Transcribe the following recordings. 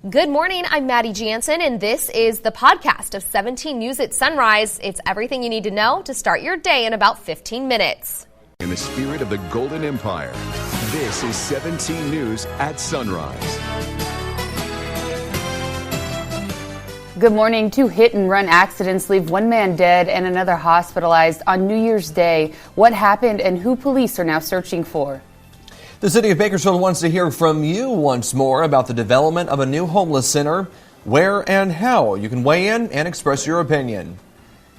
Good morning, I'm Maddie Jansen, and this is the podcast of 17 News at Sunrise. It's everything you need to know to start your day in about 15 minutes. In the spirit of the Golden Empire, this is 17 News at Sunrise. Good morning. 2 hit-and-run accidents leave one man dead and another hospitalized on New Year's Day. What happened and who police are now searching for? The city of Bakersfield wants to hear from you once more about the development of a new homeless center, where and how. You can weigh in and express your opinion.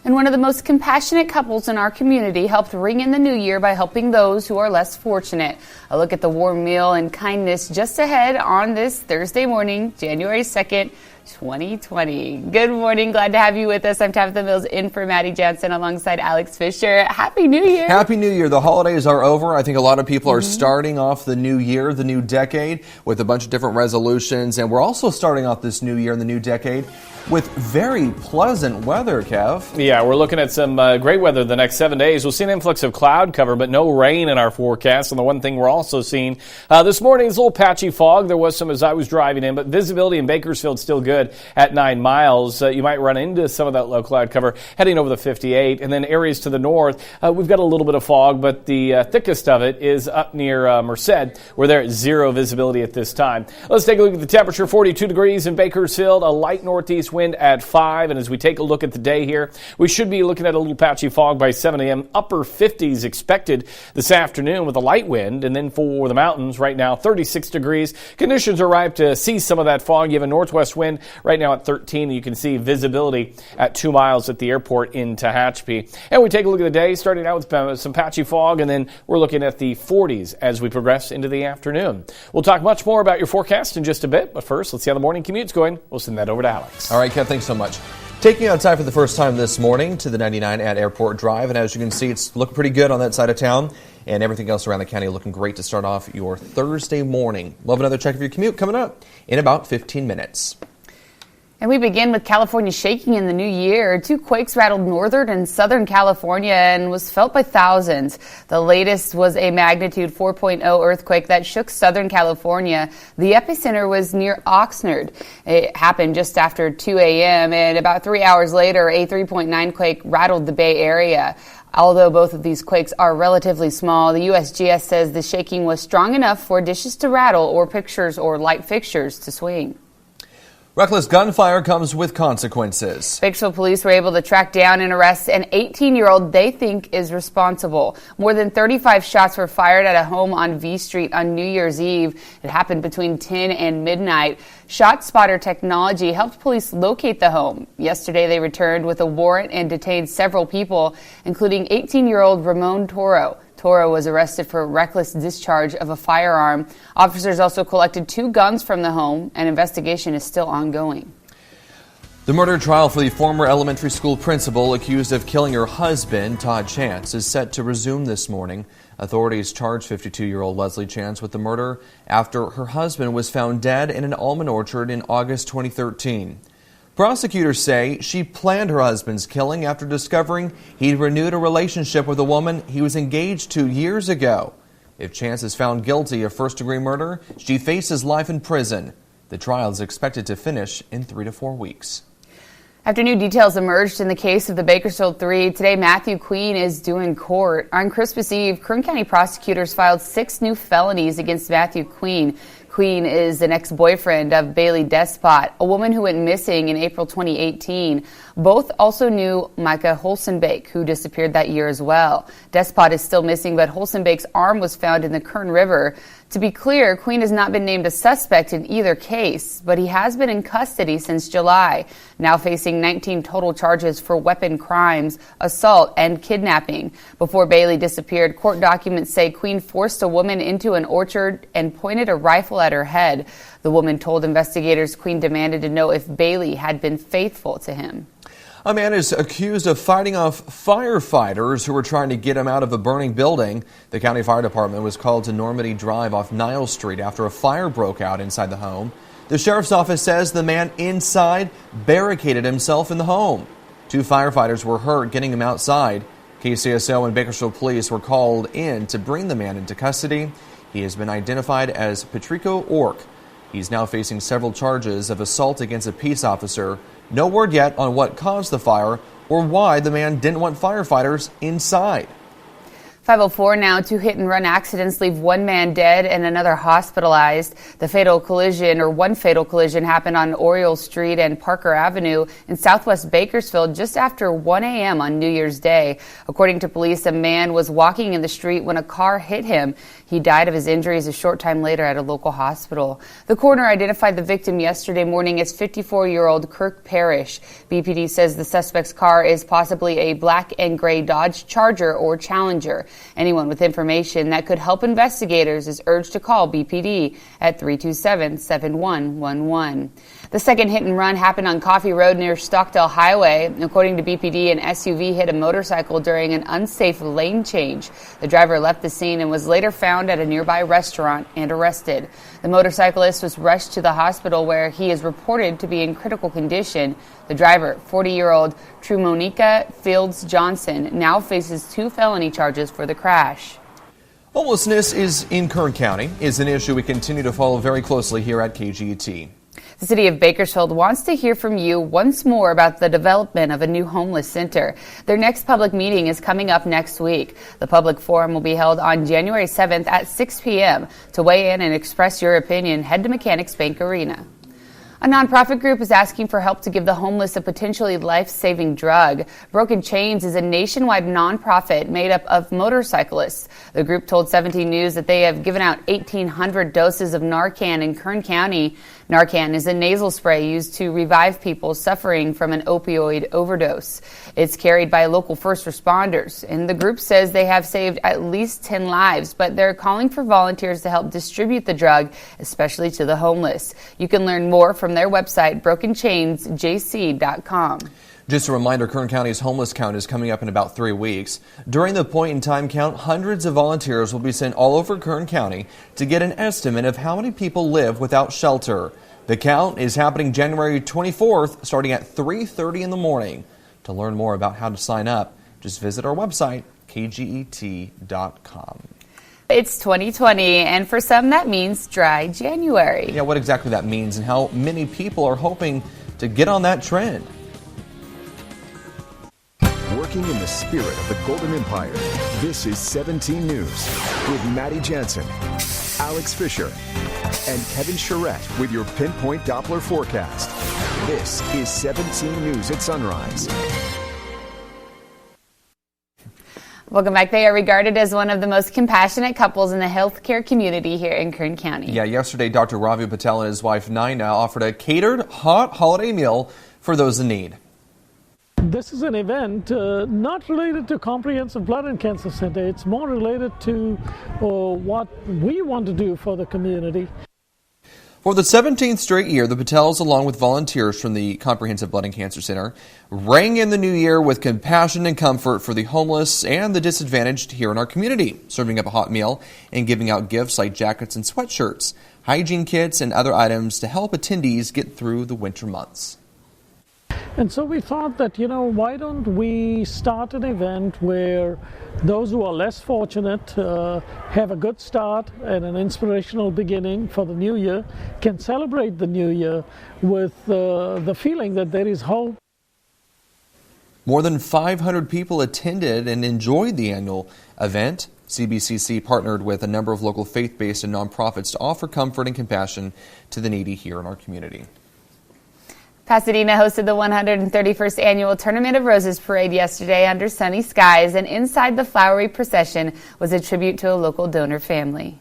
And one of the most compassionate couples in our community helped ring in the new year by helping those who are less fortunate. A look at the warm meal and kindness just ahead on this Thursday morning, January 2nd. 2020. Good morning. Glad to have you with us. I'm Tabitha Mills in for Maddie Jansen alongside Alex Fisher. Happy New Year. Happy New Year. The holidays are over. I think a lot of people are starting off the new year, the new decade, with a bunch of different resolutions. And we're also starting off this new year and the new decade with very pleasant weather, Kev. Yeah, we're looking at some great weather the next 7 days. We'll see an influx of cloud cover, but no rain in our forecast. And the one thing we're also seeing this morning is a little patchy fog. There was some as I was driving in, but visibility in Bakersfield still good at 9 miles. You might run into some of that low cloud cover heading over the 58. And then areas to the north, we've got a little bit of fog, but the thickest of it is up near Merced, where there is zero visibility at this time. Let's take a look at the temperature. 42 degrees in Bakersfield, a light northeast wind at 5. And as we take a look at the day here, we should be looking at a little patchy fog by 7 a.m. Upper 50s expected this afternoon with a light wind. And then for the mountains right now, 36 degrees. Conditions are ripe to see some of that fog. You have a northwest wind right now at 13. You can see visibility at 2 miles at the airport in Tehachapi. And we take a look at the day, starting out with some patchy fog, and then we're looking at the 40s as we progress into the afternoon. We'll talk much more about your forecast in just a bit, but first, let's see how the morning commute's going. We'll send that over to Alex. All right, Kev, thanks so much. Taking you outside for the first time this morning to the 99 at Airport Drive, and as you can see, it's looking pretty good on that side of town, and everything else around the county looking great to start off your Thursday morning. We'll have another check of your commute coming up in about 15 minutes. And we begin with California shaking in the new year. 2 quakes rattled northern and southern California and was felt by thousands. The latest was a magnitude 4.0 earthquake that shook southern California. The epicenter was near Oxnard. It happened just after 2 a.m. and about 3 hours later, a 3.9 quake rattled the Bay Area. Although both of these quakes are relatively small, the USGS says the shaking was strong enough for dishes to rattle or pictures or light fixtures to swing. Reckless gunfire comes with consequences. Bakersfield police were able to track down and arrest an 18-year-old they think is responsible. More than 35 shots were fired at a home on V Street on New Year's Eve. It happened between 10 and midnight. ShotSpotter technology helped police locate the home. Yesterday, they returned with a warrant and detained several people, including 18-year-old Ramon Toro. Toro was arrested for reckless discharge of a firearm. Officers also collected 2 guns from the home. An investigation is still ongoing. The murder trial for the former elementary school principal accused of killing her husband, Todd Chance, is set to resume this morning. Authorities charged 52-year-old Leslie Chance with the murder after her husband was found dead in an almond orchard in August 2013. Prosecutors say she planned her husband's killing after discovering he'd renewed a relationship with a woman he was engaged to years ago. If Chance is found guilty of first-degree murder, she faces life in prison. The trial is expected to finish in 3 to 4 weeks. After new details emerged in the case of the Bakersfield Three, today Matthew Queen is due in court. On Christmas Eve, Kern County prosecutors filed 6 new felonies against Matthew Queen. Queen is an ex-boyfriend of Bailey Despot, a woman who went missing in April 2018. Both also knew Micah Holsenbake, who disappeared that year as well. Despot is still missing, but Holsenbake's arm was found in the Kern River. To be clear, Queen has not been named a suspect in either case, but he has been in custody since July, now facing 19 total charges for weapon crimes, assault, and kidnapping. Before Bailey disappeared, court documents say Queen forced a woman into an orchard and pointed a rifle at her head. The woman told investigators Queen demanded to know if Bailey had been faithful to him. A man is accused of fighting off firefighters who were trying to get him out of a burning building. The county fire department was called to Normandy Drive off Niles Street after a fire broke out inside the home. The sheriff's office says the man inside barricaded himself in the home. 2 firefighters were hurt getting him outside. KCSO and Bakersfield police were called in to bring the man into custody. He has been identified as Patrico Ork. He's now facing several charges of assault against a peace officer. No word yet on what caused the fire or why the man didn't want firefighters inside. 5:04 now. 2 hit-and-run accidents leave one man dead and another hospitalized. One fatal collision happened on Oriole Street and Parker Avenue in southwest Bakersfield just after 1 a.m. on New Year's Day. According to police, a man was walking in the street when a car hit him. He died of his injuries a short time later at a local hospital. The coroner identified the victim yesterday morning as 54-year-old Kirk Parrish. BPD says the suspect's car is possibly a black and gray Dodge Charger or Challenger. Anyone with information that could help investigators is urged to call BPD at 327-7111. The second hit and run happened on Coffee Road near Stockdale Highway. According to BPD, an SUV hit a motorcycle during an unsafe lane change. The driver left the scene and was later found at a nearby restaurant and arrested. The motorcyclist was rushed to the hospital where he is reported to be in critical condition. The driver, 40-year-old Trumonica Fields Johnson, now faces 2 felony charges for the crash. Homelessness in Kern County is an issue we continue to follow very closely here at KGET. The city of Bakersfield wants to hear from you once more about the development of a new homeless center. Their next public meeting is coming up next week. The public forum will be held on January 7th at 6 p.m. To weigh in and express your opinion, head to Mechanics Bank Arena. A nonprofit group is asking for help to give the homeless a potentially life-saving drug. Broken Chains is a nationwide nonprofit made up of motorcyclists. The group told 17 News that they have given out 1,800 doses of Narcan in Kern County. Narcan is a nasal spray used to revive people suffering from an opioid overdose. It's carried by local first responders, and the group says they have saved at least 10 lives, but they're calling for volunteers to help distribute the drug, especially to the homeless. You can learn more from their website, brokenchainsjc.com. Just a reminder, Kern County's homeless count is coming up in about 3 weeks. During the point-in-time count, hundreds of volunteers will be sent all over Kern County to get an estimate of how many people live without shelter. The count is happening January 24th, starting at 3:30 in the morning. To learn more about how to sign up, just visit our website, kget.com. It's 2020, and for some that means dry January. Yeah, what exactly that means and how many people are hoping to get on that trend. Working in the spirit of the Golden Empire, this is 17 News with Maddie Jansen, Alex Fisher, and Kevin Charette with your Pinpoint Doppler forecast. This is 17 News at Sunrise. Welcome back. They are regarded as one of the most compassionate couples in the healthcare community here in Kern County. Yeah, yesterday Dr. Ravi Patel and his wife Naina offered a catered hot holiday meal for those in need. This is an event not related to Comprehensive Blood and Cancer Center. It's more related to what we want to do for the community. For the 17th straight year, the Patels, along with volunteers from the Comprehensive Blood and Cancer Center, rang in the new year with compassion and comfort for the homeless and the disadvantaged here in our community, serving up a hot meal and giving out gifts like jackets and sweatshirts, hygiene kits, and other items to help attendees get through the winter months. And so we thought that, why don't we start an event where those who are less fortunate have a good start and an inspirational beginning for the new year, can celebrate the new year with the feeling that there is hope. More than 500 people attended and enjoyed the annual event. CBCC partnered with a number of local faith-based and nonprofits to offer comfort and compassion to the needy here in our community. Pasadena hosted the 131st annual Tournament of Roses parade yesterday under sunny skies, and inside the flowery procession was a tribute to a local donor family.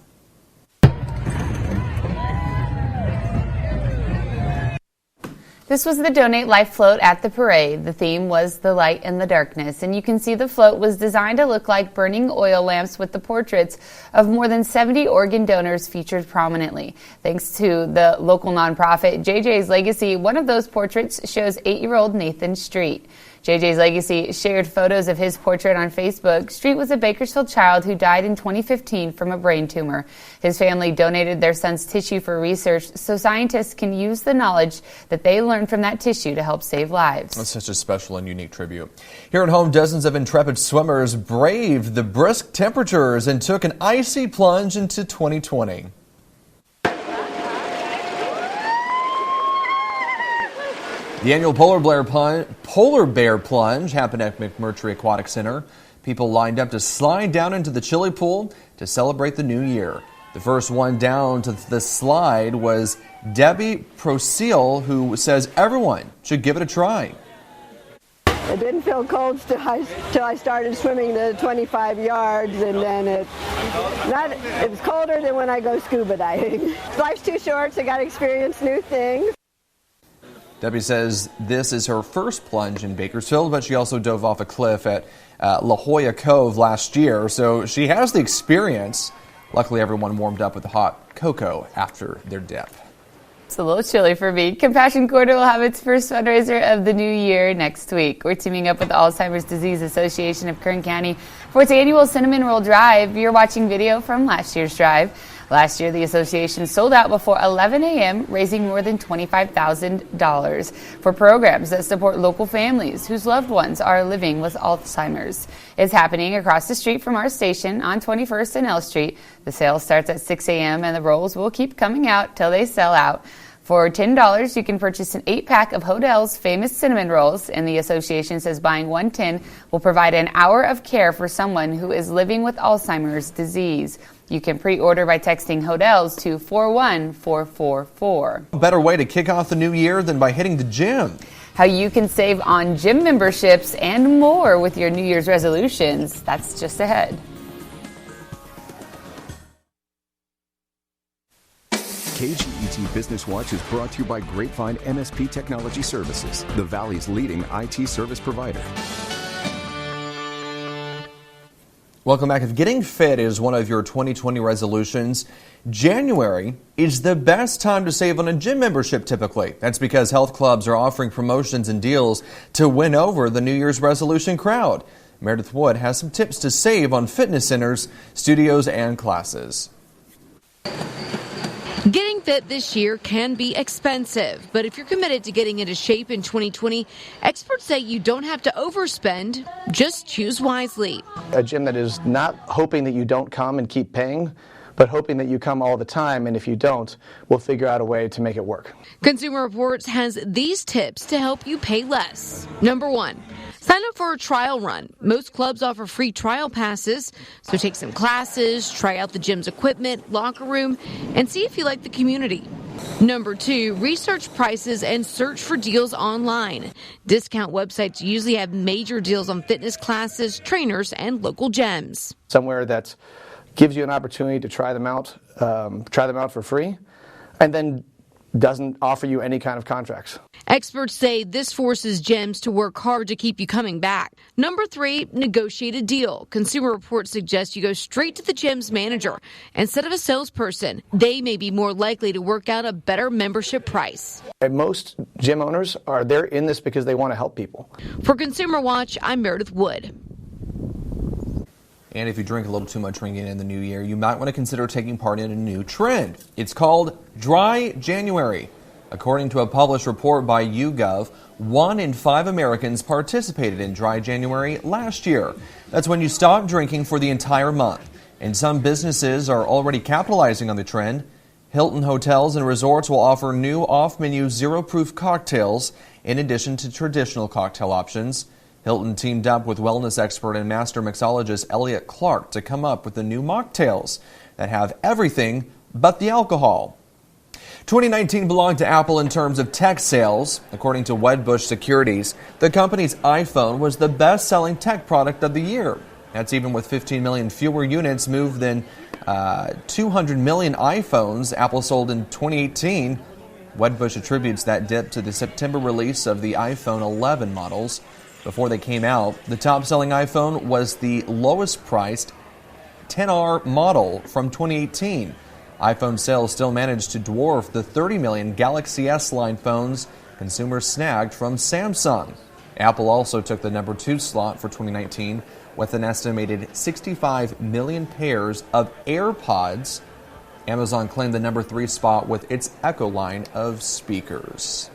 This was the Donate Life float at the parade. The theme was the light in the darkness, and you can see the float was designed to look like burning oil lamps with the portraits of more than 70 organ donors featured prominently. Thanks to the local nonprofit JJ's Legacy, one of those portraits shows 8-year-old Nathan Street. JJ's Legacy shared photos of his portrait on Facebook. Street was a Bakersfield child who died in 2015 from a brain tumor. His family donated their son's tissue for research so scientists can use the knowledge that they learned from that tissue to help save lives. That's such a special and unique tribute. Here at home, dozens of intrepid swimmers braved the brisk temperatures and took an icy plunge into 2020. The annual Polar Bear Plunge happened at McMurtry Aquatic Center. People lined up to slide down into the chili pool to celebrate the new year. The first one down to the slide was Debbie Procille, who says everyone should give it a try. It didn't feel cold till I started swimming the 25 yards, and then it was colder than when I go scuba diving. Life's too short, so I got to experience new things. Debbie says this is her first plunge in Bakersfield, but she also dove off a cliff at La Jolla Cove last year, so she has the experience. Luckily, everyone warmed up with the hot cocoa after their dip. It's a little chilly for me. Compassion Quarter will have its first fundraiser of the new year next week. We're teaming up with the Alzheimer's Disease Association of Kern County for its annual Cinnamon Roll Drive. You're watching video from last year's drive. Last year, the association sold out before 11 a.m., raising more than $25,000 for programs that support local families whose loved ones are living with Alzheimer's. It's happening across the street from our station on 21st and L Street. The sale starts at 6 a.m., and the rolls will keep coming out till they sell out. For $10, you can purchase an 8-pack of Hodel's famous cinnamon rolls, and the association says buying one tin will provide an hour of care for someone who is living with Alzheimer's disease. You can pre-order by texting Hodel's to 41444. A better way to kick off the new year than by hitting the gym. How you can save on gym memberships and more with your New Year's resolutions. That's just ahead. KGET Business Watch is brought to you by Grapevine MSP Technology Services, the Valley's leading IT service provider. Welcome back. If getting fit is one of your 2020 resolutions, January is the best time to save on a gym membership typically. That's because health clubs are offering promotions and deals to win over the New Year's resolution crowd. Meredith Wood has some tips to save on fitness centers, studios, and classes. Getting fit this year can be expensive, but if you're committed to getting into shape in 2020, experts say you don't have to overspend, just choose wisely. A gym that is not hoping that you don't come and keep paying, but hoping that you come all the time, and if you don't, we'll figure out a way to make it work. Consumer Reports has these tips to help you pay less. Number 1, sign up for a trial run. Most clubs offer free trial passes, so take some classes, try out the gym's equipment, locker room, and see if you like the community. Number 2, research prices and search for deals online. Discount websites usually have major deals on fitness classes, trainers, and local gyms. Somewhere that gives you an opportunity to try them out for free, and then doesn't offer you any kind of contracts. Experts say this forces gyms to work hard to keep you coming back. Number 3, negotiate a deal. Consumer Reports suggest you go straight to the gym's manager instead of a salesperson. They may be more likely to work out a better membership price. And most gym owners they're in this because they want to help people. For Consumer Watch, I'm Meredith Wood. And if you drink a little too much drinking in the new year, you might want to consider taking part in a new trend. It's called Dry January. According to a published report by YouGov, 1 in 5 Americans participated in Dry January last year. That's when you stop drinking for the entire month. And some businesses are already capitalizing on the trend. Hilton Hotels and Resorts will offer new off-menu zero-proof cocktails in addition to traditional cocktail options. Hilton teamed up with wellness expert and master mixologist Elliot Clark to come up with the new mocktails that have everything but the alcohol. 2019 belonged to Apple in terms of tech sales. According to Wedbush Securities, the company's iPhone was the best-selling tech product of the year. That's even with 15 million fewer units moved than 200 million iPhones Apple sold in 2018. Wedbush attributes that dip to the September release of the iPhone 11 models. Before they came out, the top-selling iPhone was the lowest-priced 10R model from 2018. iPhone sales still managed to dwarf the 30 million Galaxy S line phones consumers snagged from Samsung. Apple also took the number 2 slot for 2019 with an estimated 65 million pairs of AirPods. Amazon claimed the number 3 spot with its Echo line of speakers.